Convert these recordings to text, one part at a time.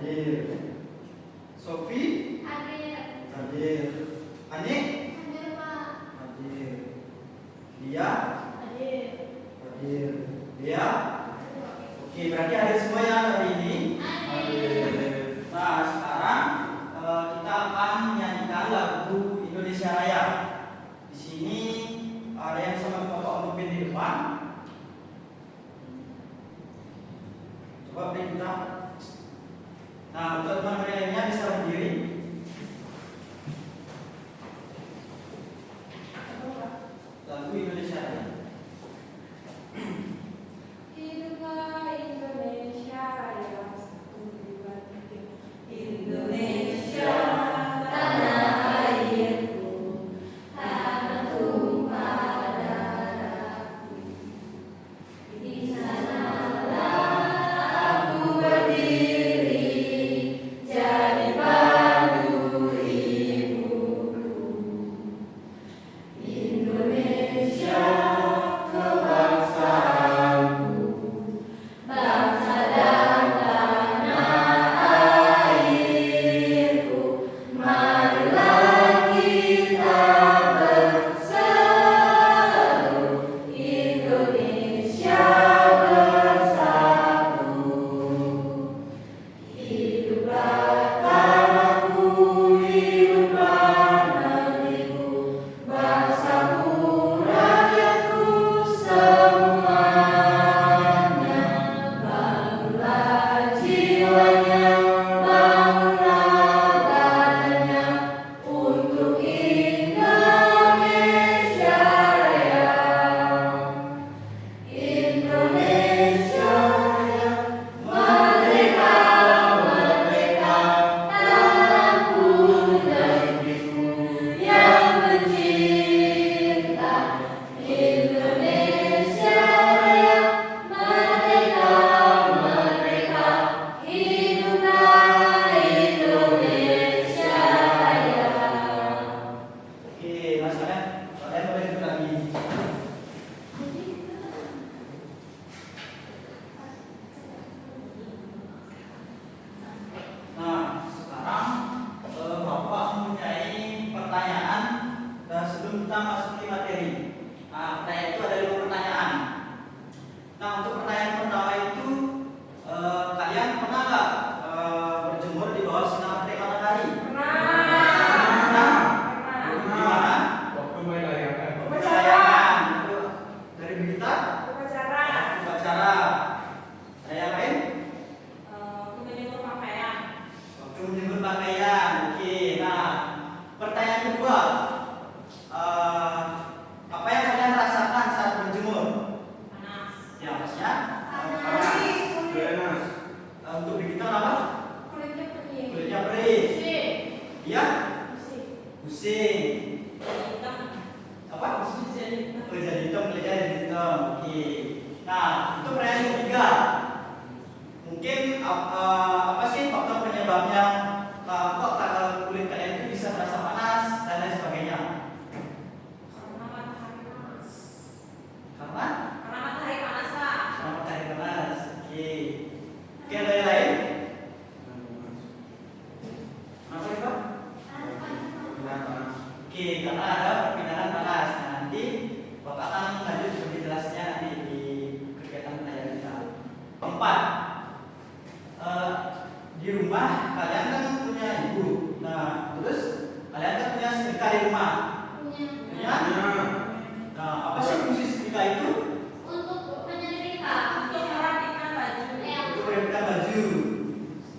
Hadir. Sofi? Hadir. Hadir. Ani? Hadir, Pak. Hadir. Dia? Hadir. Hadir. Dia? Oke, berarti hadir semua ya hari ini? Hadir. Nah, sekarang kita akan menyanyikan lagu Indonesia Raya. Di sini ada yang sama Bapak memimpin di depan. Coba beri kita. Nah, untuk teman-teman lainnya bisa berdiri. Lagu Indonesia Raya. Hiduplah Indonesia Raya, satu dua tiga. Indonesia tanah airku, tanah tumpah darahku. Di sanalah aku berdiri, jadi pandu ibuku. Indonesia kebangsaanku, bangsa dan tanah airku. Marilah kita berseru, Indonesia bersatu. Hiduplah tanahku, hiduplah negeriku, bangsaku, rakyatku semuanya. Bangunlah jiwanya, bangunlah badannya, untuk Indonesia Raya. Indonesia Raya, merdeka, merdeka, tanahku, negeriku yang mencinta. Indonesia Raya, merdeka, merdeka, hiduplah Indonesia Raya. Oke, masalah kalian boleh duduk lagi. Nah, sekarang Bapak mempunyai pertanyaan sebelum kita masuk ke materi. Nah, pertanyaan itu ada 5 pertanyaan. Nah, untuk pertanyaan pertama itu kalian pernah nggak berjemur di bawah sinar terik matahari? Pernah. Di mana? Waktu main layangan. Layangan. Itu dari berita? Upacara. Upacara. Ada yang lain? Menjemur pakaian. Waktu menjemur pakaian. Oke. Nah, pertanyaan kedua. Apa yang kalian rasakan saat berjemur? Panas. Ya, maksudnya Panas. Panas. untuk berita apa? Kulitnya perih. Kulitnya perih. Pusing. Iya? Pusing. Pusing. Hitam. Apa? Jadi hitam. Oh, jadi hitam, kulitnya jadi hitam. Oke. Nah, itu pertanyaan ketiga. Mungkin apa sih faktor penyebabnya kok kulit kalian itu bisa terasa panas dan lain sebagainya? Karena matahari panas. Karena Karena matahari panas, Pak. matahari panas. Oke. Oke, ada yang lain? Apa itu? Oke, karena ada perpindahan panas. Nah, nanti Bapak akan lanjut lebih jelasnya nanti di kegiatan belajar kita. Keempat, di rumah kalian kan punya ibu. Nah, terus kalian kan punya setrika di rumah. Punya? Nah, apa sih fungsi setrika itu? Untuk menyetrika. Untuk merapikan baju. Untuk merapikan baju.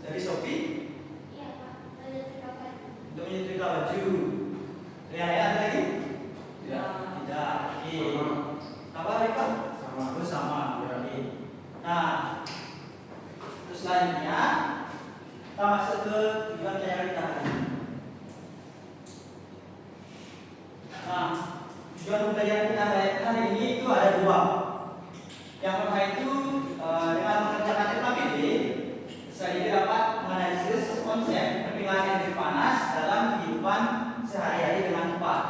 Dari Sophie Iya, Pak. Menyetrika baju. untuk menyetrika baju. Yang lain ada lagi? Ya. Tidak. Oke. Sama. Apa Rika? Sama. Oh, sama. Oke. Nah, terus selanjutnya kita masuk ke tujuan pelajaran kita hari ini. Nah, tujuan pembelajaran kita hari ini itu ada 2. Yang pertama itu dengan mengerjakan LKPD, saya dapat menganalisis konsep perpindahan energi panas dalam kehidupan sehari-hari dengan tepat.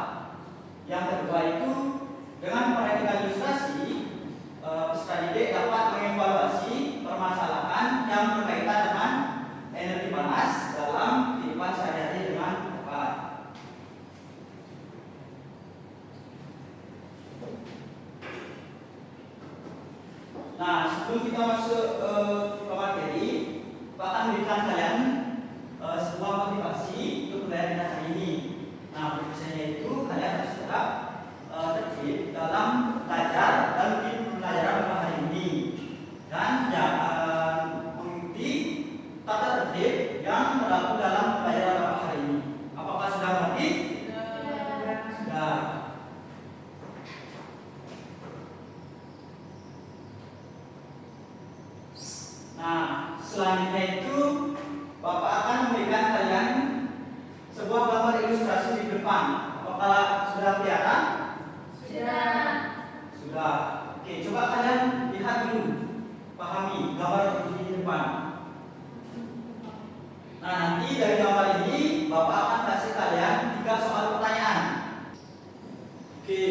Yang kedua itu dengan memperhatikan ilustrasi, peserta didik dapat mengevaluasi permasalahan yang berkaitan dengan energi biasanya itu kalian harus tetap tertib dalam belajar dan mungkin pembelajaran pada hari ini, dan jangan mengikuti tata tertib yang berlaku dalam pembelajaran pada hari ini. Apakah sudah mengerti? Sudah. Nah, selanjutnya itu Bapak akan memberikan kalian sebuah gambar ilustrasi di depan. Apakah sudah kelihatan? Sudah. Sudah. Oke, coba kalian lihat dulu, pahami gambar di depan. Nah, nanti dari gambar ini Bapak akan kasih kalian 3 soal pertanyaan. Oke,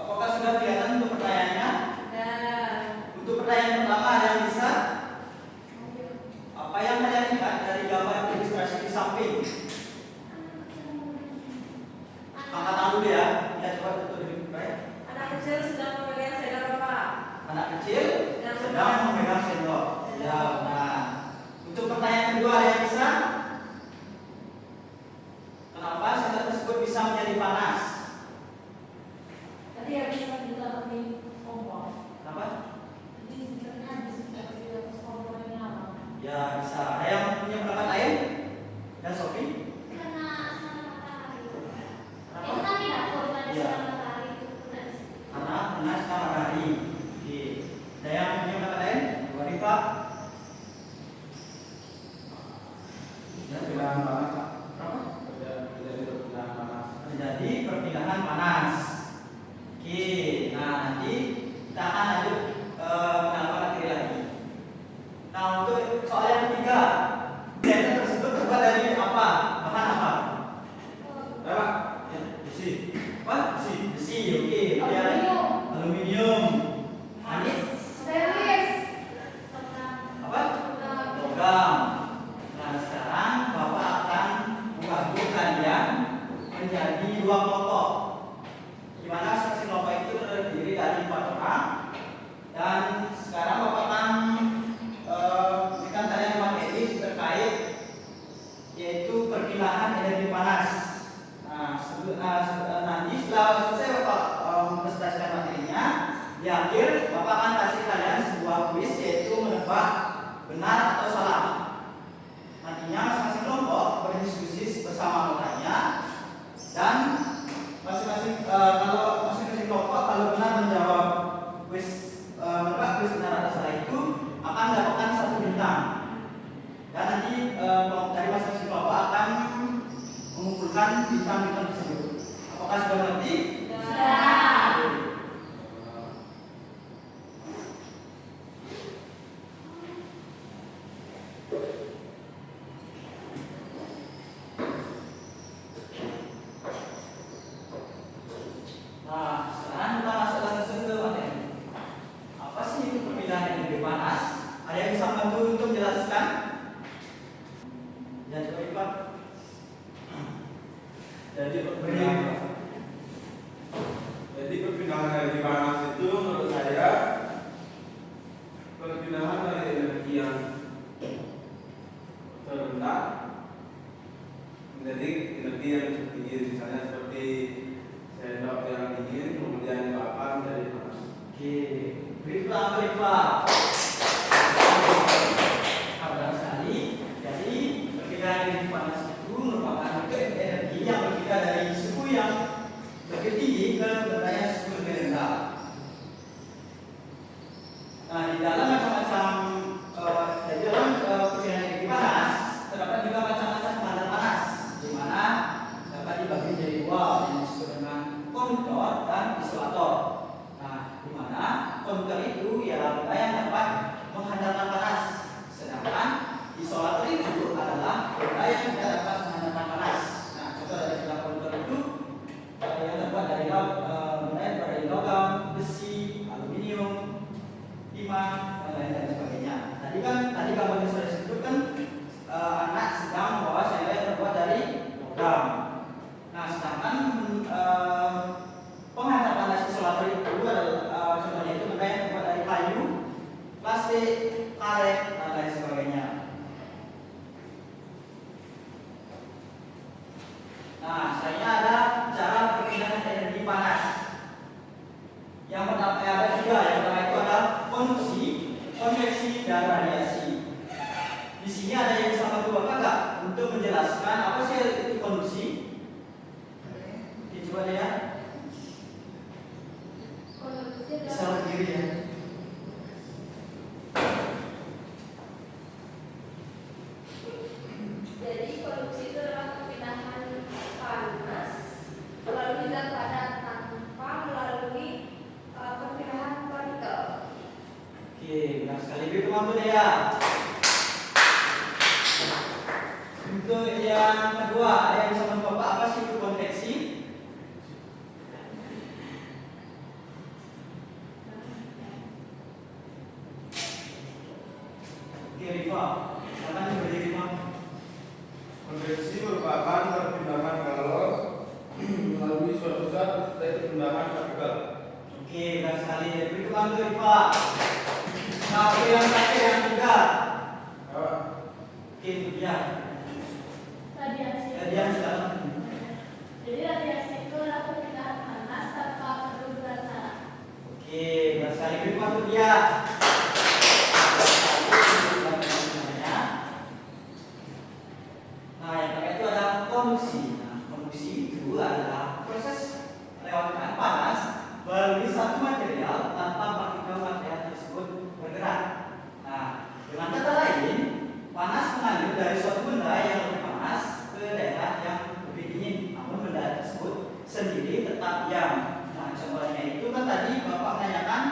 apakah sudah kelihatan untuk pertanyaannya? Dan Untuk pertanyaan pertama ada yang bisa? Apa yang kalian lihat dari gambar ilustrasi di samping? Angkat tangan dulu ya. Ya, coba tutup dulu. Baik. anak kecil sedang memegang sendok Bapak. Anak kecil sedang memegang sendok. Ya, benar. Untuk pertanyaan kedua ada yang bisa? Kenapa sendok tersebut bisa menjadi panas? Tadi habis kita pakai kompor. Kenapa? Jadi sebenarnya habis kita pakai atas kompornya nyala. Ya, bisa. Ada yang punya pendapat lain? Ya, Sofi? Karena sinar matahari. Kenapa? Itu kan tidak pada Iya. sinar matahari itu benar. Karena kena sinar matahari. Oke. Ada yang punya pendapat lain? Bu Arifah? Ya, perpindahan panas, Pak. Kenapa? Terjadi perpindahan panas. Terjadi perpindahan panas. Oke, nah nanti kita akan lanjut menambah materi lagi. Nah, untuk soal yang ketiga, senter tersebut terbuat dari apa? Bahan apa? Ya, Pak. Ya, besi. Apa? Besi. Oke. Ya. Aluminium. Aluminium. Manis. Stainless. Apa? Logam. Nah, sekarang Bapak akan membagi kalian menjadi 2 kelompok. Di mana masing-masing kelompok itu terdiri dari 4 orang. Dan sekarang Bapak akan memberikan kalian materi terkait yaitu perpindahan energi panas. Nah, nanti setelah selesai Bapak mempresentasikan materinya, di akhir Bapak akan kasih kalian sebuah kuis yaitu menebak benar atau salah. Nantinya masing-masing kelompok berdiskusi bersama anggotanya, dan kalau masing-masing kelompok kalau benar menjawab kuis menebak kuis benar atau salah itu akan mendapatkan 1 bintang. Dan nanti dari masing-masing kelompok akan mengumpulkan bintang-bintang tersebut. Apakah sudah mengerti? Sudah. Nah, sekarang kita masuk langsung ke materi. Apa sih itu perpindahan energi panas? Ada yang bisa membantu untuk menjelaskan? Ya, coba Iqbal. Jadi perpindahan energi panas itu menurut saya perpindahan dari energi yang terendah menjadi energi yang cukup tinggi, misalnya seperti sendok yang dingin kemudian dibakar menjadi panas. Oke, Iqbal. Benar sekali. Jadi perpindahan energi panas itu merupakan energi yang berpindah dari suhu yang lebih tinggi ke berdaya suhu lebih rendah. Nah, di dalam macam-macam perpindahan energi panas terdapat juga macam-macam bahan panas, di mana dapat dibagi menjadi 2 yang disebut dengan konduktor dan isolator. Nah, di mana konduktor itu ialah benda yang dapat menghantarkan panas, sedangkan isolator itu adalah benda yang tidak dapat menghantarkan panas. Nah, contoh dari benda konduktor itu yang terbuat dari benda yang dari logam, besi, aluminium, timah, dan Untuk yang kedua, ada yang bisa menjawab apa sih itu konveksi? Oke, Rifa. Silakan diberi Rifa. Konveksi merupakan perpindahan kalor melalui suatu zat dari perpindahan partikel. Oke, benar sekali. Beri ulang tuh, Rifa. Nah, oke, yang terakhir yang ketiga. Oke, itu dia. Radiasi. Kalian silakan. Jadi radiasi itu adalah perpindahan panas tanpa perlu berantara. Oke, benar sekali. Beri ulang tuh dia. Nah, yang terakhir itu ada konduksi. Nah, konduksi itu adalah proses melewatkan panas melalui satu material tanpa partikel material tersebut bergerak. Nah, dengan kata lain, panas mengalir dari suatu benda yang lebih panas ke daerah yang lebih dingin, namun benda tersebut sendiri tetap diam. Nah, contohnya itu kan tadi Bapak menanyakan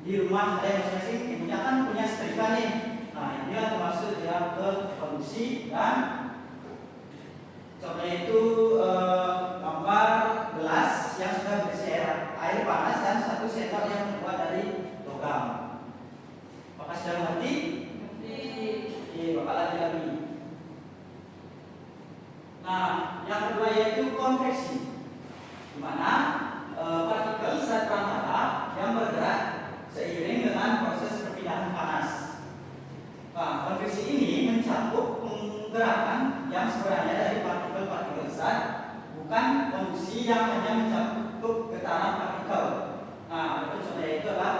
di rumah ada masing-masing ibunya kan punya setrika nih. Nah, inilah termasuk yang ke konduksi dan contohnya itu gambar gelas yang sudah berisi air panas dan satu sendok yang terbuat dari logam. Bapak sudah mengerti? Oke, Bapak lagi. Nah, yang kedua yaitu konveksi, di mana partikel zat perantara yang bergerak seiring dengan proses perpindahan panas. Nah, konveksi ini mencakup penggerakan yang sebenarnya dari partikel-partikel zat, bukan konduksi yang hanya mencakup getaran partikel. Nah, itu contohnya itu adalah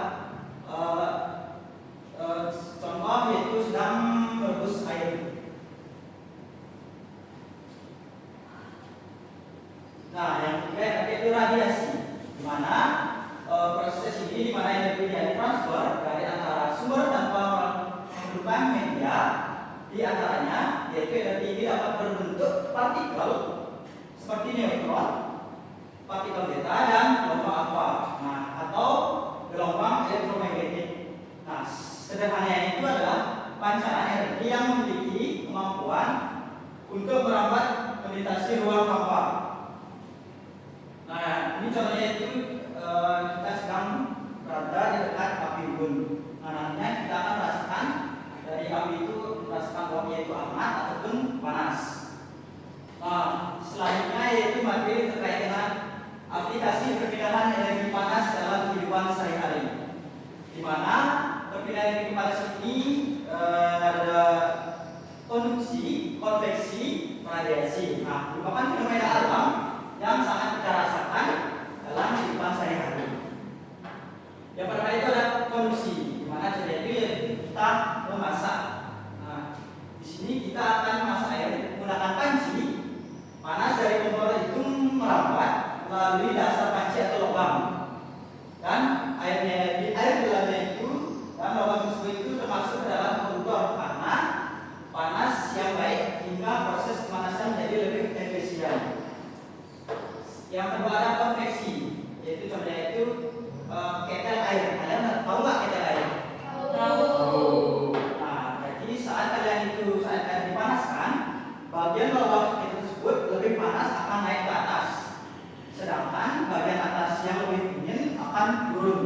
contoh yaitu sedang merebus air. Nah, yang ketiga yaitu radiasi, di mana proses ini di mana energi ditransfer dari antara sumber tanpa memerlukan media di antaranya, yaitu energi ini dapat berbentuk partikel seperti neutron, partikel beta dan gelombang alfa. Nah, atau gelombang elektromagnetik. Nah, sederhananya itu adalah pancaran energi yang memiliki kemampuan untuk merambat melintasi ruang hampa. Nah, ini contohnya itu kita sedang berada di dekat api unggun. Nah, nantinya kita akan merasakan dari api itu merasakan uapnya itu hangat ataupun panas. Nah, selanjutnya yaitu materi terkait dengan aplikasi perpindahan energi panas dalam kehidupan sehari-hari, di mana perpindahan energi panas ini ada konduksi, konveksi, radiasi. Nah, merupakan fenomena alam yang sangat kita rasakan dalam kehidupan sehari-hari. Yang pertama itu ada konduksi, di mana jadi kita memasak. Nah, di sini kita akan memasak air menggunakan panci. Panas dari kompor itu merambat melalui dasar panci atau lubang, dan air di dalamnya itu dan lubang tersebut itu termasuk dalam konduktor karena panas yang baik hingga proses pemanasan menjadi lebih efisien. Yang kedua ada konveksi, yaitu contohnya itu ketel air. Kalian tahu nggak ketel air? Tahu. Nah, jadi saat air dipanaskan, bagian bawah ketel tersebut lebih panas akan naik ke atas, sedangkan bagian atas yang lebih dingin akan turun.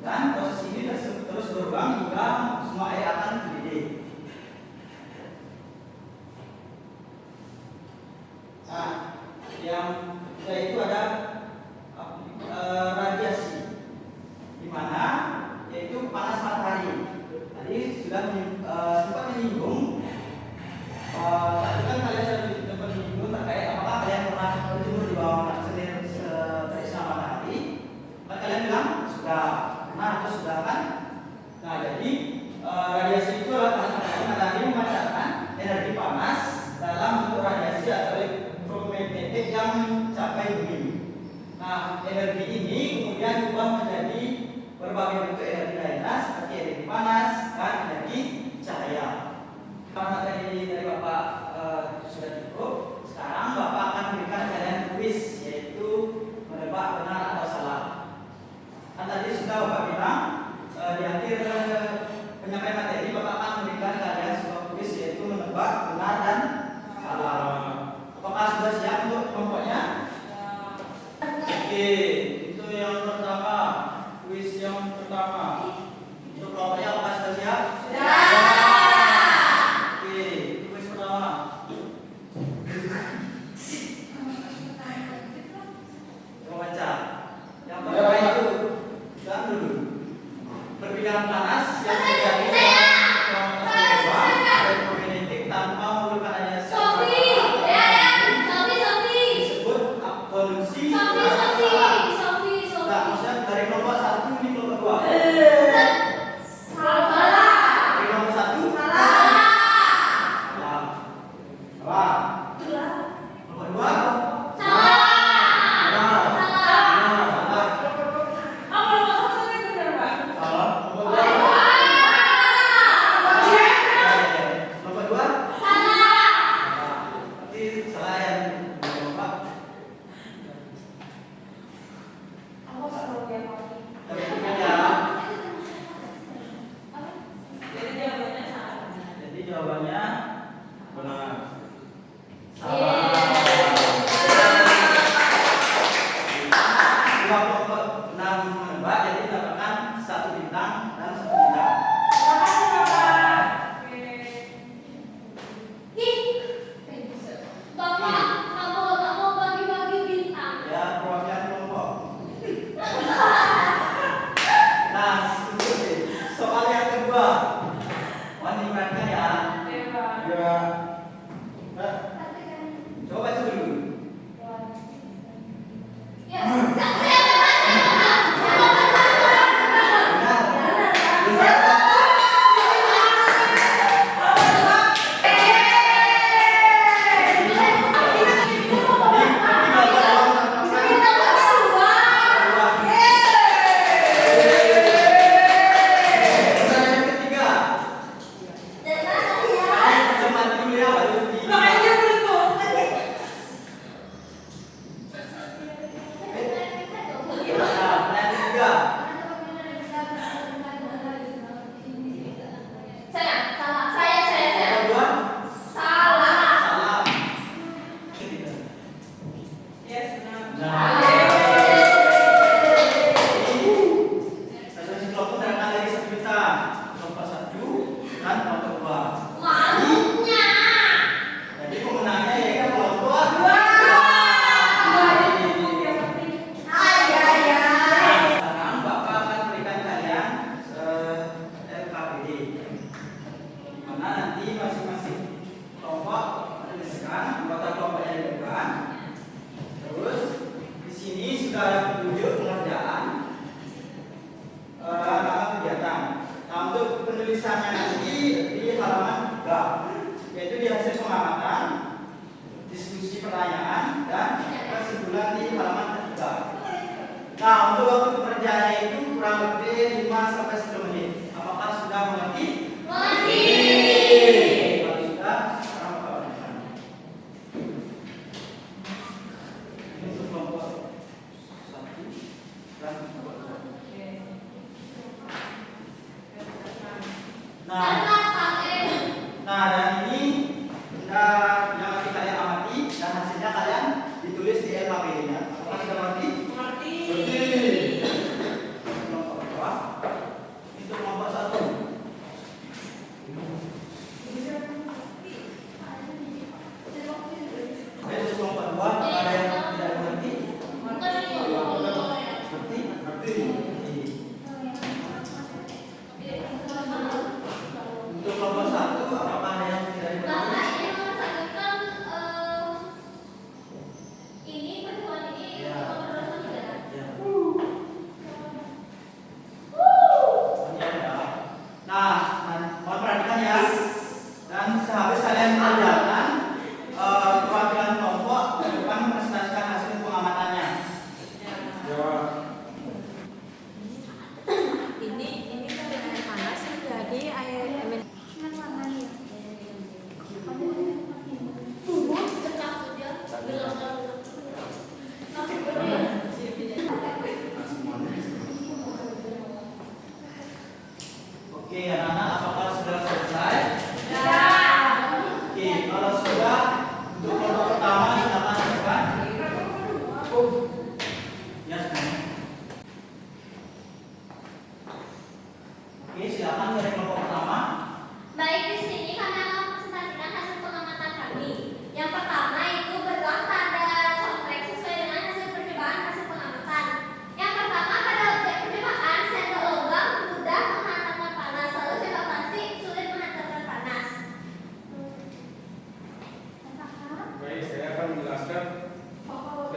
Dan proses ini terus berulang hingga semua air akan mendidih. Nah, yang ketiga itu ada radiasi, di mana yaitu panas matahari. Tadi sudah sempat menyinggung. Tadi kan kalian sudah sempat menyinggung terkait apakah kalian pernah berjemur di bawah tersinar matahari. Kan kalian bilang sudah pernah atau sudah kan? Nah, jadi radiasi itu adalah panas matahari memancarkan energi panas dalam bentuk radiasi atau elektromagnetik yang mencapai bumi. Nah, energi ini kemudian diubah menjadi berbagai bentuk energi lainnya seperti energi panas dan energi cahaya. Karena tadi dari Bapak sudah cukup, sekarang Bapak akan memberikan kalian kuis, yaitu menebak benar atau salah. Kan tadi sudah Bapak bilang di akhir penyampaian materi Bapak akan memberikan kalian sebuah kuis, yaitu menebak benar dan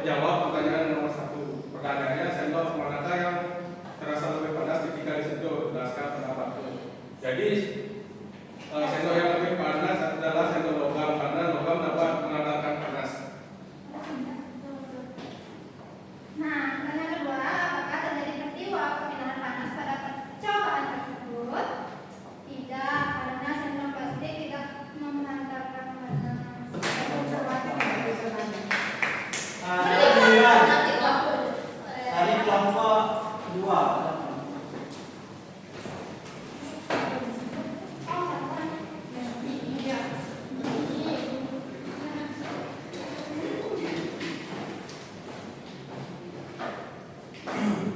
menjawab pertanyaan nomor 1. Pertanyaannya, sendok manakah yang terasa lebih panas ketika disentuh? Jelaskan pendapatmu. Jadi sendok yang lebih panas adalah sendok logam karena logam dapat mengantarkan panas. Nah, pertanyaan kedua, apakah terjadi peristiwa perpindahan panas pada percobaan tersebut? Tidak, karena sendok plastik tidak mengantarkan panas. Dari kelompok 2.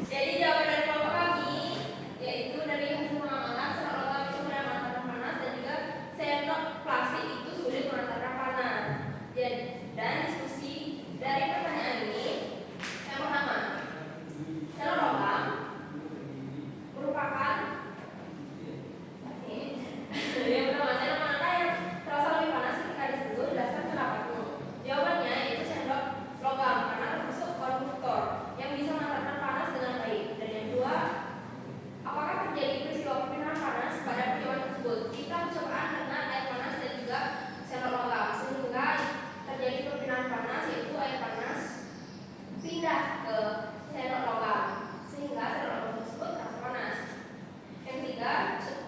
Jadi jawaban dari kelompok kami yaitu dari hasil pengamatan sendok logam itu mudah mengantarkan panas dan juga sendok plastik itu sulit mengantarkan panas. Dan diskusi dari pertanyaan ini yang pertama, sendok logam merupakan yang pertama sendok manakah yang terasa lebih panas ketika disentuh? Jelaskan pendapatmu. Jawabannya yaitu sendok logam karena termasuk konduktor yang bisa mengantarkan panas dengan baik. Dan yang kedua, apakah terjadi peristiwa perpindahan panas pada percobaan tersebut? Kita percobaan dengan air panas dan juga sendok logam sehingga terjadi perpindahan panas, yaitu air panas pindah ke sendok logam sehingga sendok logam tersebut terasa panas. Yang ketiga,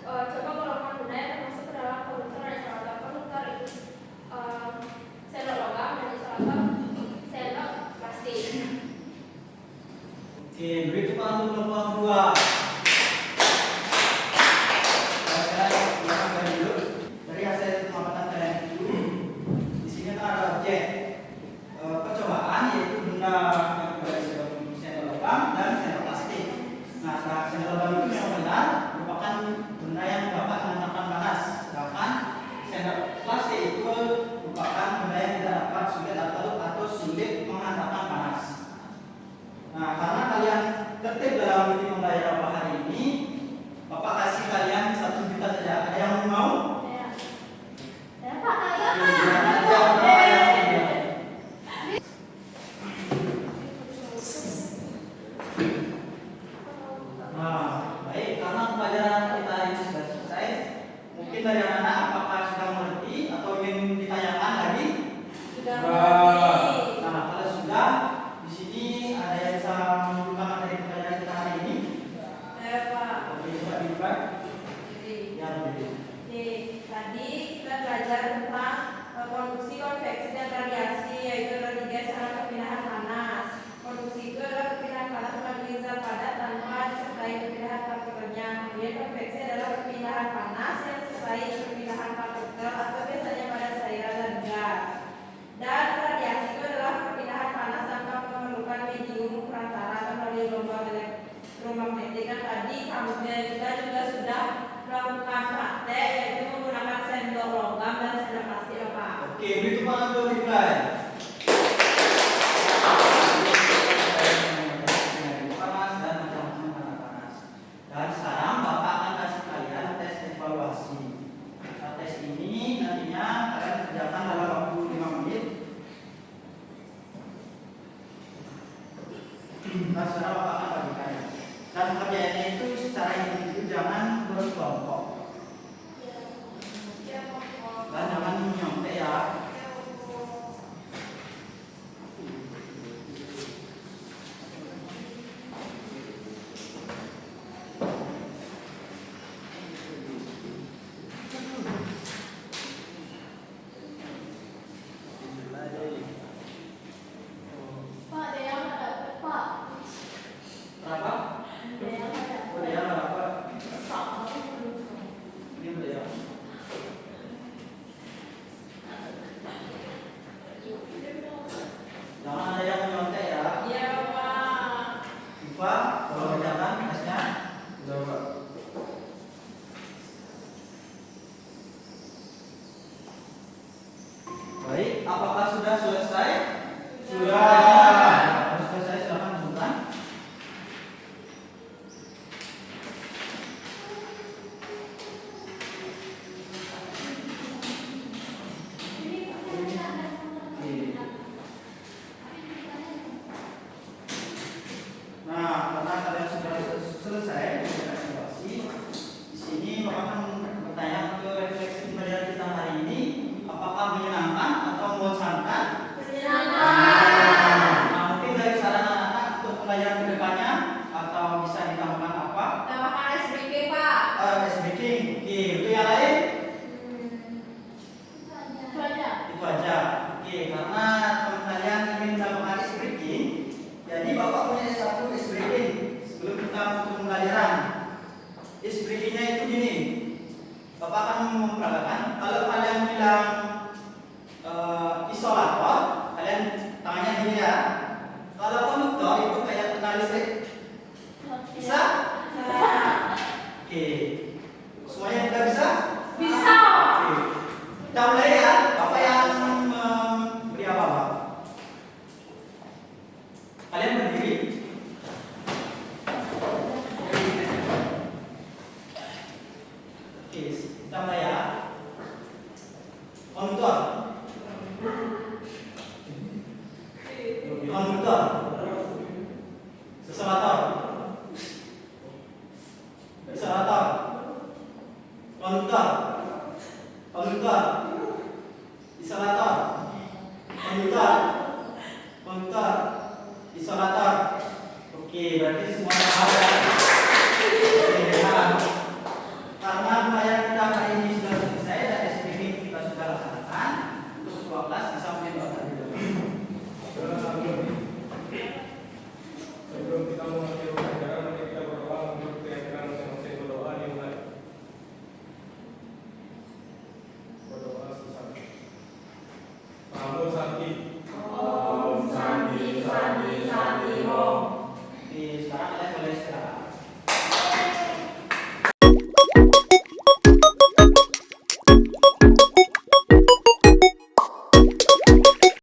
coba golongan benda yang termasuk ke dalam konduktor dan insulator. Konduktor itu sendok logam dan insulator sendok plastik. Oke, berikut untuk kelompok 2. Saya ulangi dulu dari hasil pengamatan kalian itu. Di sini kan ada objek percobaan, yaitu benda yang berada di sendok logam dan sendok plastik. Nah, sendok logam itu yang benar merupakan benda yang dapat mengantarkan panas, sedangkan sendok plastik itu merupakan benda yang tidak dapat atau sulit mengantarkan panas. Nah, karena kalian tertib dalam meeting membayar Bapak hari ini, Bapak kasih kalian 1 juta saja. Ada yang mau? Ya, Pak, ayo. Jangan aja Bapak yang tidak. Nah, baik, karena pelajaran kita ini sudah selesai. Mungkin dari anak-anak apakah sudah mengerti atau ingin ditanyakan lagi? Sudah Nah, kalau sudah, di sini ada yang bisa menunjukkan materi pelajaran kita hari ini. Pak. Oke, coba dibuka. Jadi, Ya, begitu. tadi kita belajar tentang konduksi, konveksi, dan radiasi, yaitu radiasi adalah perpindahan panas. Konduksi itu adalah perpindahan panas melalui zat padat tanpa disertai perpindahan partikelnya. Kemudian konveksi adalah perpindahan panas yang disertai perpindahan partikel atau biasanya pada cairan dan gas. Dan radiasi itu adalah perpindahan panas tanpa memerlukan medium perantara atau melalui gelombang elektromagnetik. Dan tadi kita juga sudah melakukan praktek, yaitu menggunakan sendok logam dan sendok plastik, Pak. Oke, berikut untuk reply. Panas dan macam-macam tanda panas. Dan sekarang Bapak akan kasih kalian tes evaluasi. Nah, tes ini nantinya kalian kerjakan dalam waktu 5 menit. Nah, sekarang Bapak akan bagikan. Dan kerjaannya itu secara individu, jangan berkelompok. Dan jangan menyontek ya. Pak, ada yang nggak dapet, Pak. Berapa? Ada yang nggak dapet. Budaya berapa? Sama. Ini budaya. Jangan ada yang menyontek ya. Iya, Pak. Iva, kalau kerjakan tesnya. Sudah, Pak. Baik, apakah sudah selesai? Sudah. Kalau sudah selesai, silakan tunjukkan. Oke. Oke, karena teman kalian ingin mendapatkan ice breaking, jadi Bapak punya S1 ice breaking sebelum kita masuk pembelajaran. Ice breakingnya itu gini. Bapak akan memperagakan kalau kalian bilang isolator, kalian tangannya gini ya. Kalau konduktor itu kayak kenal listrik. Bisa? Oke. Semuanya sudah bisa? Bisa. Oke. Kita mulai ya. Bapak yang beri apa, Pak? Kalian berdiri. Oke, kita mulai ya. Konduktor. Konduktor. Isolator. Isolator. Konduktor. Konduktor. Isolator. Konduktor. Konduktor. Isolator. Oke, berarti semuanya paham ya.